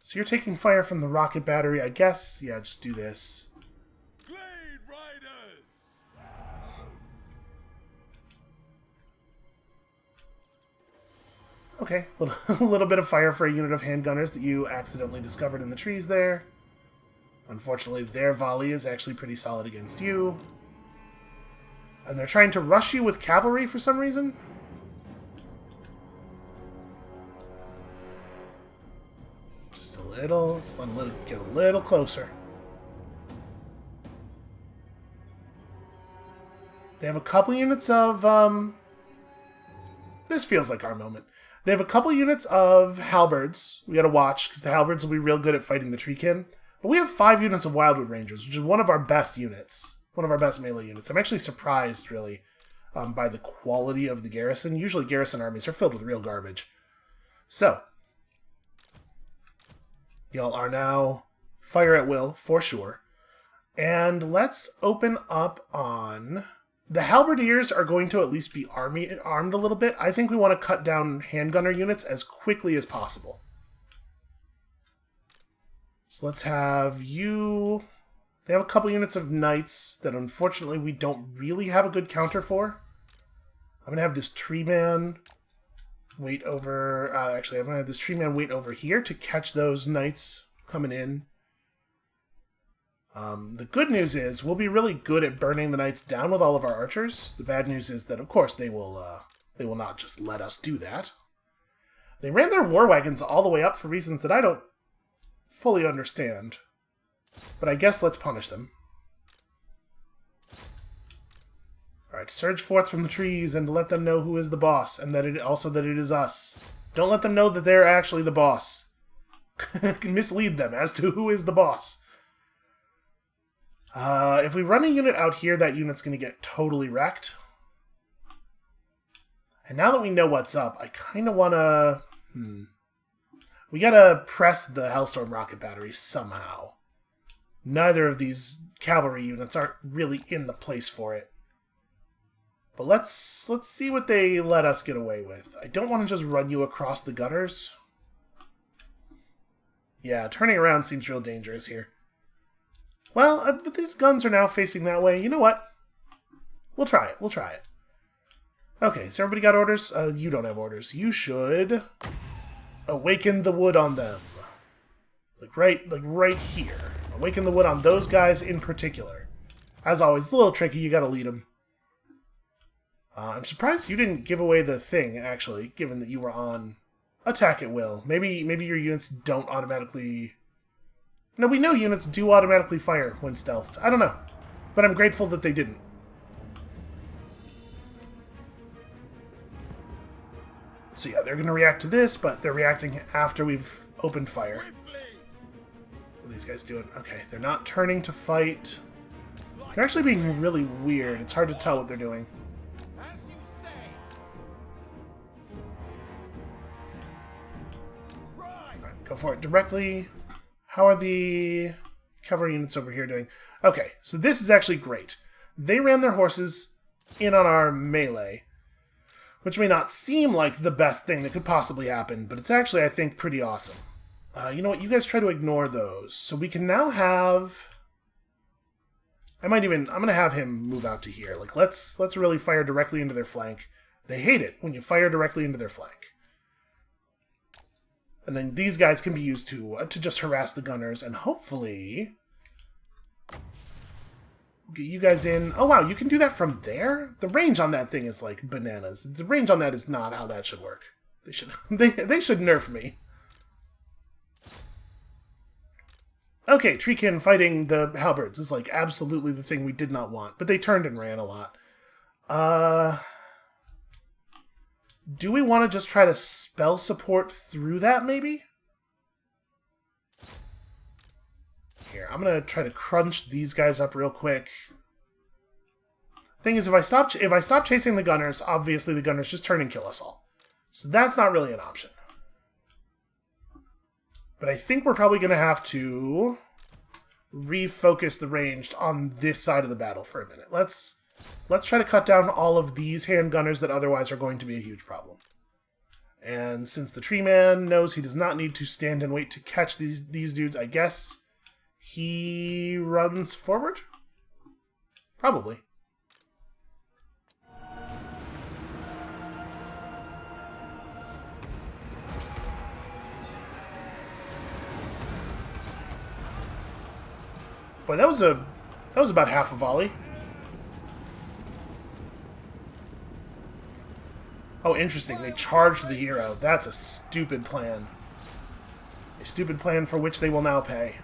So you're taking fire from the rocket battery, I guess? Yeah, just do this. Glade Riders! Okay, a little bit of fire for a unit of handgunners that you accidentally discovered in the trees there. Unfortunately, their volley is actually pretty solid against you. And they're trying to rush you with cavalry for some reason? Just a little, just let them get a little closer. They have a couple units of, this feels like our moment. They have a couple units of halberds. We gotta watch, because the halberds will be real good at fighting the treekin. But we have 5 units of Wildwood Rangers, which is one of our best units. One of our best melee units. I'm actually surprised, really, by the quality of the garrison. Usually garrison armies are filled with real garbage. So, y'all are now fire at will, for sure. And let's open up on... The halberdiers are going to at least be armed a little bit. I think we want to cut down handgunner units as quickly as possible. So let's have you... They have a couple units of knights that unfortunately we don't really have a good counter for. I'm going to have this tree man wait over... actually, I'm going to have this tree man wait over here to catch those knights coming in. The good news is we'll be really good at burning the knights down with all of our archers. The bad news is that, of course, they will not just let us do that. They ran their war wagons all the way up for reasons that I don't fully understand. But I guess let's punish them. Alright, surge forth from the trees and let them know who is the boss, and that it is us. Don't let them know that they're actually the boss. Mislead them as to who is the boss. If we run a unit out here, that unit's going to get totally wrecked. And now that we know what's up, I kind of want to... We gotta press the Hellstorm rocket battery somehow. Neither of these cavalry units aren't really in the place for it. But let's see what they let us get away with. I don't want to just run you across the gutters. Yeah, turning around seems real dangerous here. Well, but these guns are now facing that way. You know what? We'll try it. We'll try it. Okay, so everybody got orders? You don't have orders. You should awaken the wood on them. Like right here. Awaken the wood on those guys in particular. As always, it's a little tricky. You gotta lead them. I'm surprised you didn't give away the thing, actually, given that you were on attack at will. Maybe your units don't automatically... No, we know units do automatically fire when stealthed. I don't know. But I'm grateful that they didn't. So yeah, they're going to react to this, but they're reacting after we've opened fire. What are these guys doing? Okay, they're not turning to fight. They're actually being really weird. It's hard to tell what they're doing. Alright, go for it directly. How are the cavalry units over here doing? Okay, so this is actually great. They ran their horses in on our melee, which may not seem like the best thing that could possibly happen, but it's actually, I think, pretty awesome. You know what? You guys try to ignore those. So we can now have... I'm going to have him move out to here. Like, let's really fire directly into their flank. They hate it when you fire directly into their flank. And then these guys can be used to just harass the gunners, and hopefully get you guys in. Oh wow, you can do that from there? The range on that thing is like bananas. The range on that is not how that should work. They should nerf me. Okay, Treekin fighting the halberds is like absolutely the thing we did not want, but they turned and ran a lot. Do we want to just try to spell support through that, maybe? Here, I'm going to try to crunch these guys up real quick. Thing is, if I stop chasing the gunners, obviously the gunners just turn and kill us all. So that's not really an option. But I think we're probably going to have to refocus the ranged on this side of the battle for a minute. Let's try to cut down all of these handgunners that otherwise are going to be a huge problem. And since the tree man knows he does not need to stand and wait to catch these dudes, I guess he runs forward? Probably. Boy, that was about half a volley. Oh, interesting. They charged the hero. That's a stupid plan. A stupid plan for which they will now pay.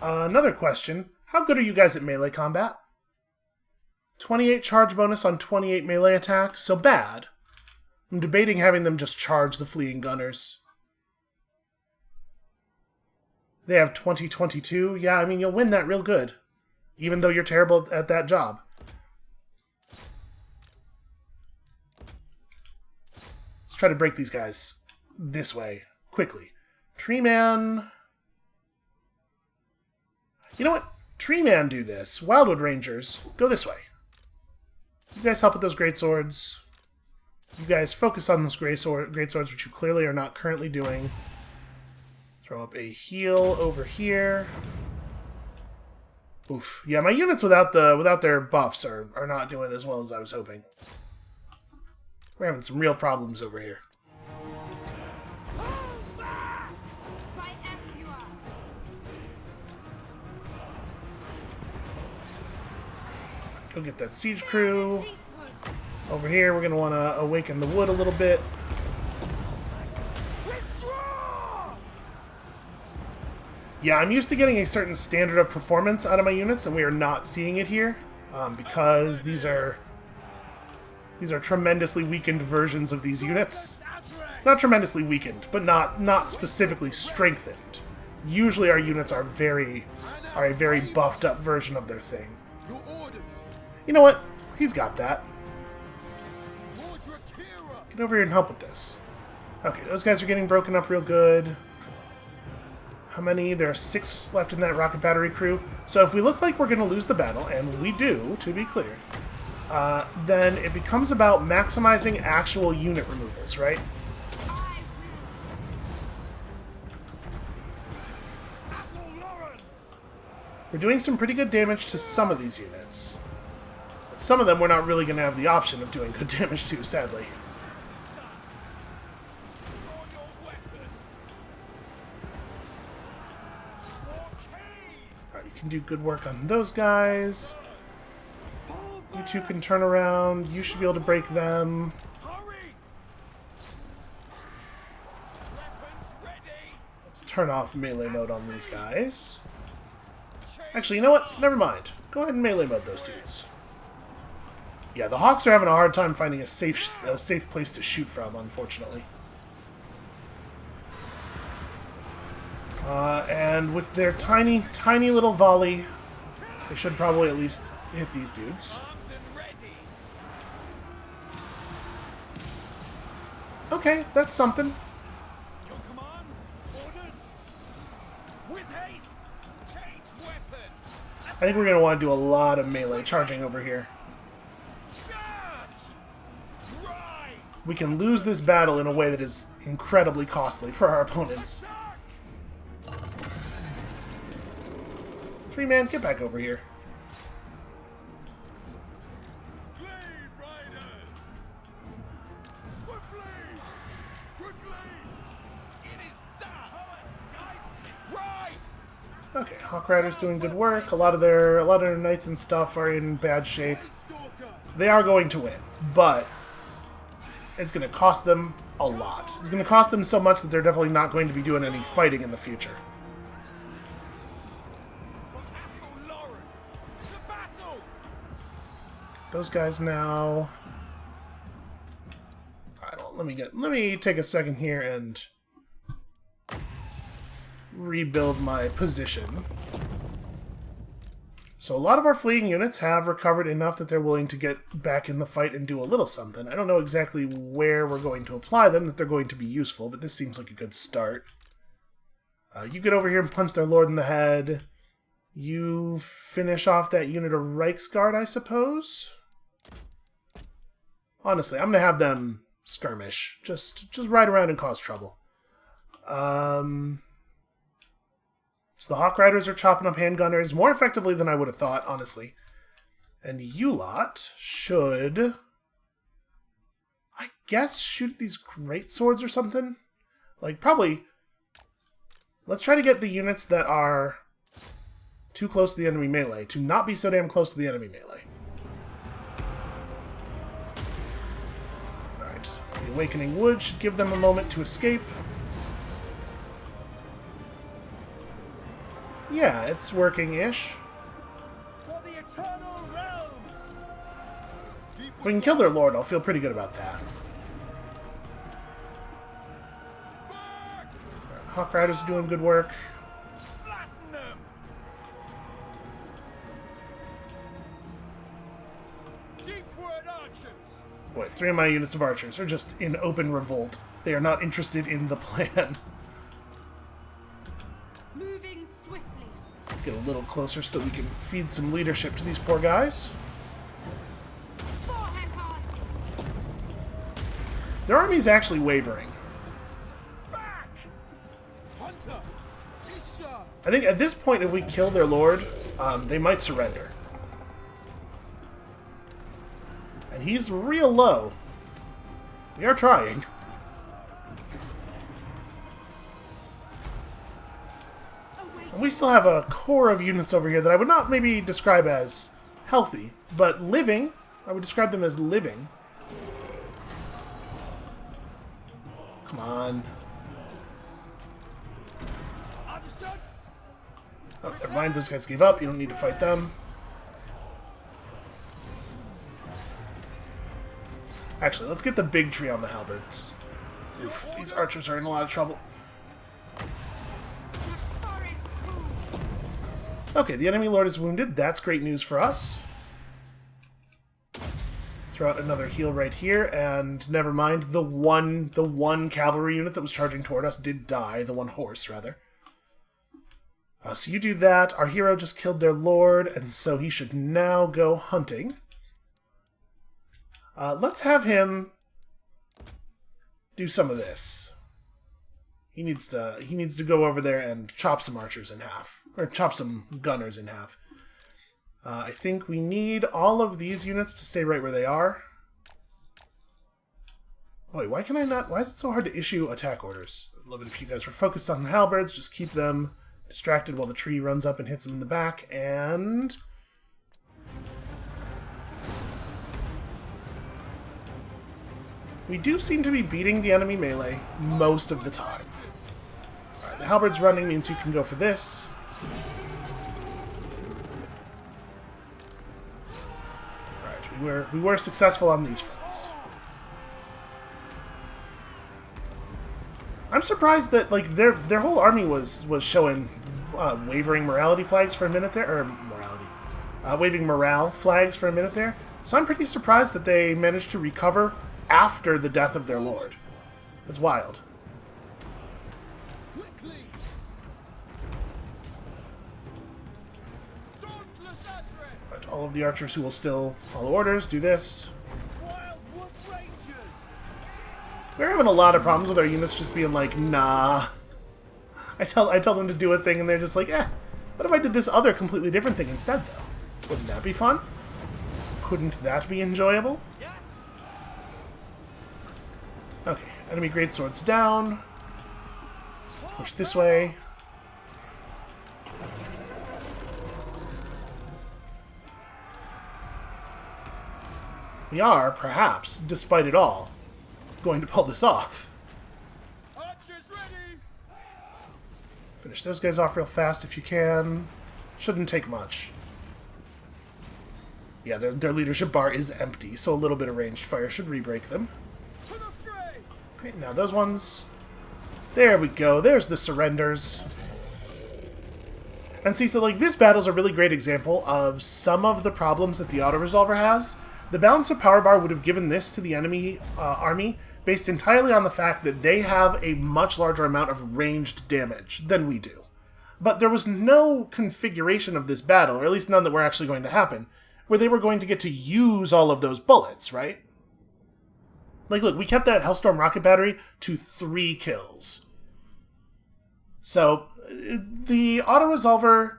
Another question. How good are you guys at melee combat? 28 charge bonus on 28 melee attack? So bad. I'm debating having them just charge the fleeing gunners. They have 20-22. Yeah, I mean, you'll win that real good. Even though you're terrible at that job. Let's try to break these guys this way, quickly. Tree Man... You know what? Tree Man do this. Wildwood Rangers, go this way. You guys help with those great swords. You guys focus on those great swords, which you clearly are not currently doing. Throw up a heal over here. Oof. Yeah, my units without their buffs are not doing as well as I was hoping. We're having some real problems over here. Go get that siege crew. Over here, we're going to want to awaken the wood a little bit. Yeah, I'm used to getting a certain standard of performance out of my units, and we are not seeing it here, because these are tremendously weakened versions of these units. Not tremendously weakened, but not specifically strengthened. Usually our units are a very buffed up version of their thing. You know what? He's got that. Get over here and help with this. Okay, those guys are getting broken up real good. How many? There are 6 left in that rocket battery crew. So if we look like we're going to lose the battle, and we do, to be clear, then it becomes about maximizing actual unit removals, right? We're doing some pretty good damage to some of these units. But some of them we're not really going to have the option of doing good damage to, sadly. Alright, you can do good work on those guys. You two can turn around. You should be able to break them. Let's turn off melee mode on these guys. Actually, you know what? Never mind. Go ahead and melee mode those dudes. Yeah, the Hawks are having a hard time finding a safe place to shoot from, unfortunately. And with their tiny little volley, they should probably at least hit these dudes. Okay, that's something. I think we're going to want to do a lot of melee charging over here. We can lose this battle in a way that is incredibly costly for our opponents. 3-man, get back over here. Okay, Hawk Rider's doing good work. A lot of their knights and stuff are in bad shape. They are going to win, but it's going to cost them a lot. It's going to cost them so much that they're definitely not going to be doing any fighting in the future. Those guys now. Let me take a second here and rebuild my position. So a lot of our fleeing units have recovered enough that they're willing to get back in the fight and do a little something. I don't know exactly where we're going to apply them, that they're going to be useful, but this seems like a good start. You get over here and punch their lord in the head. You finish off that unit of Reichsguard, I suppose? Honestly, I'm going to have them skirmish. Just ride around and cause trouble. So the Hawk Riders are chopping up handgunners more effectively than I would have thought, honestly. And you lot should, I guess, shoot these great swords or something? Like, probably. Let's try to get the units that are too close to the enemy melee to not be so damn close to the enemy melee. Alright. The Awakening Wood should give them a moment to escape. Yeah, it's working-ish. If we can kill their lord, I'll feel pretty good about that. Hawk Rider's doing good work. Boy, 3 of my units of archers are just in open revolt. They are not interested in the plan. Let's get a little closer so that we can feed some leadership to these poor guys. Their army's actually wavering. Hunter, Isha. I think at this point, if we kill their lord, they might surrender. And he's real low. We are trying. And we still have a core of units over here that I would not maybe describe as healthy, but living. I would describe them as living. Come on. Oh, never mind, those guys gave up. You don't need to fight them. Actually, let's get the big tree on the halberds. Oof, these archers are in a lot of trouble. Okay, the enemy lord is wounded. That's great news for us. Throw out another heal right here, and never mind, the one cavalry unit that was charging toward us did die. The one horse, rather. So you do that. Our hero just killed their lord, and so he should now go hunting. Let's have him do some of this. He needs to go over there and chop some archers in half, or chop some gunners in half. I think we need all of these units to stay right where they are. Boy, why can I not? Why is it so hard to issue attack orders? I'd love it if you guys were focused on the halberds. Just keep them distracted while the tree runs up and hits them in the back, and we do seem to be beating the enemy melee most of the time. Alright, the halberds running means you can go for this. Alright, we were successful on these fronts. I'm surprised that like their whole army was showing wavering morality flags for a minute there, or waving morale flags for a minute there. So I'm pretty surprised that they managed to recover after the death of their lord. That's wild. Right, all of the archers who will still follow orders do this. We're having a lot of problems with our units just being like, nah. I tell them to do a thing and they're just like, eh. What if I did this other completely different thing instead, though? Wouldn't that be fun? Couldn't that be enjoyable? Yes. Okay, enemy greatswords down. Push this way. We are, perhaps, despite it all, going to pull this off. Archers ready. Finish those guys off real fast if you can. Shouldn't take much. Yeah, their leadership bar is empty, so a little bit of ranged fire should re-break them. Okay, now those ones. There we go. There's the surrenders. And see, so like this battle's a really great example of some of the problems that the auto-resolver has. The balance of power bar would have given this to the enemy army based entirely on the fact that they have a much larger amount of ranged damage than we do. But there was no configuration of this battle, or at least none that were actually going to happen, where they were going to get to use all of those bullets, right? Like, look, we kept that Hellstorm rocket battery to 3 kills. So, the auto-resolver,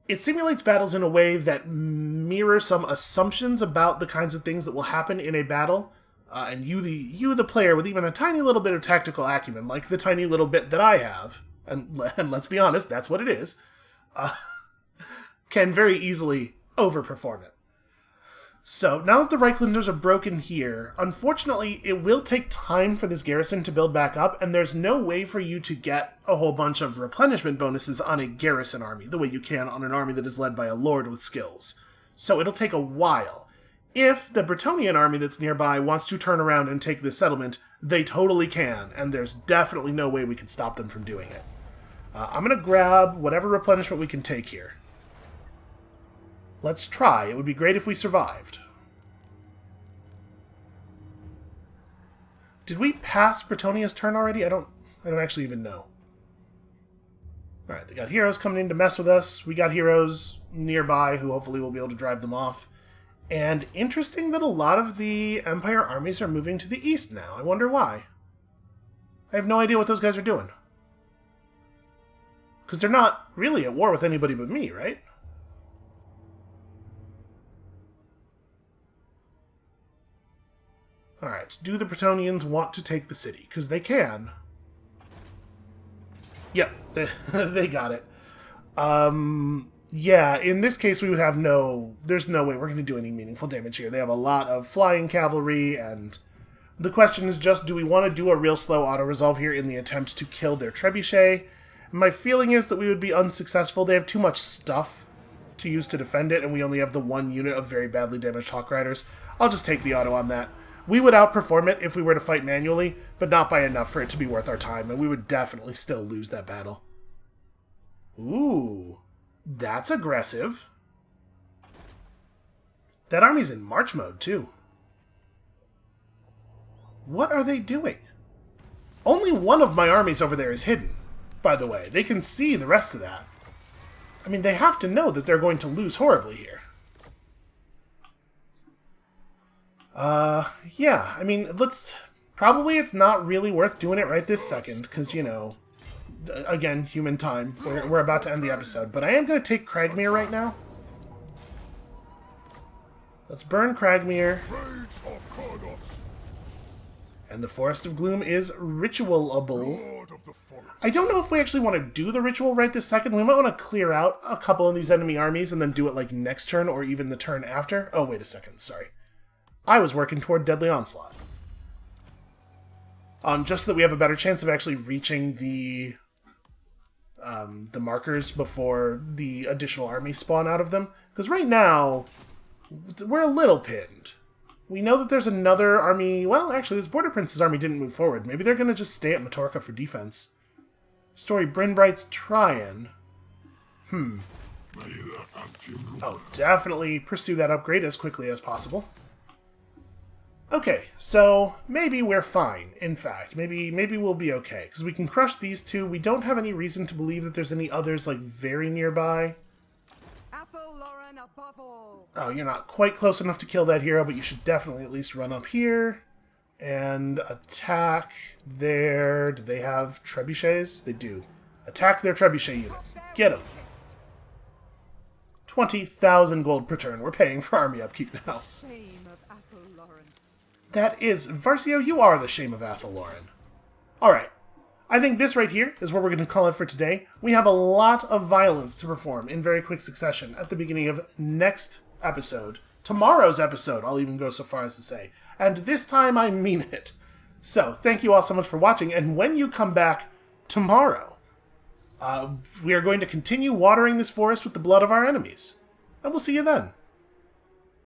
it simulates battles in a way that mirrors some assumptions about the kinds of things that will happen in a battle, and you, the player, with even a tiny little bit of tactical acumen, like the tiny little bit that I have, and let's be honest, that's what it is, can very easily overperform it. So, now that the Reichlanders are broken here, unfortunately, it will take time for this garrison to build back up, and there's no way for you to get a whole bunch of replenishment bonuses on a garrison army, the way you can on an army that is led by a lord with skills. So it'll take a while. If the Bretonnian army that's nearby wants to turn around and take this settlement, they totally can, and there's definitely no way we can stop them from doing it. I'm going to grab whatever replenishment we can take here. Let's try. It would be great if we survived. Did we pass Bretonnia's turn already? I don't actually even know. Alright, they got heroes coming in to mess with us. We got heroes nearby who hopefully will be able to drive them off. And interesting that a lot of the Empire armies are moving to the east now. I wonder why. I have no idea what those guys are doing. Because they're not really at war with anybody but me, right? Alright, do the Bretonnians want to take the city? Because they can. Yep, they got it. Yeah, in this case we would have there's no way we're going to do any meaningful damage here. They have a lot of flying cavalry, and the question is just, do we want to do a real slow auto-resolve here in the attempt to kill their trebuchet? My feeling is that we would be unsuccessful. They have too much stuff to use to defend it, and we only have the one unit of very badly damaged Hawk Riders. I'll just take the auto on that. We would outperform it if we were to fight manually, but not by enough for it to be worth our time, and we would definitely still lose that battle. Ooh, that's aggressive. That army's in march mode, too. What are they doing? Only one of my armies over there is hidden, by the way. They can see the rest of that. I mean, they have to know that they're going to lose horribly here. Yeah, I mean, probably it's not really worth doing it right this second, because, you know, again, human time. We're about to end the episode, but I am going to take Cragmere right now. Let's burn Cragmere. And the Forest of Gloom is ritualable. I don't know if we actually want to do the ritual right this second. We might want to clear out a couple of these enemy armies and then do it like next turn or even the turn after. Oh, wait a second, sorry. I was working toward Deadly Onslaught. Just so that we have a better chance of actually reaching the markers before the additional armies spawn out of them. Because right now, we're a little pinned. We know that there's another army... Well, actually, this Border Prince's army didn't move forward. Maybe they're going to just stay at Matorka for defense. Story Brynbright's trying. Oh, definitely pursue that upgrade as quickly as possible. Okay, so maybe we're fine, in fact. Maybe we'll be okay, because we can crush these two. We don't have any reason to believe that there's any others, like, very nearby. Oh, you're not quite close enough to kill that hero, but you should definitely at least run up here and attack their... Do they have trebuchets? They do. Attack their trebuchet unit. Get them. 20,000 gold per turn. We're paying for army upkeep now. That is... Varcio, you are the shame of Athaloran. Alright. I think this right here is where we're going to call it for today. We have a lot of violence to perform in very quick succession at the beginning of next episode. Tomorrow's episode, I'll even go so far as to say. And this time I mean it. So, thank you all so much for watching, and when you come back tomorrow, we are going to continue watering this forest with the blood of our enemies. And we'll see you then.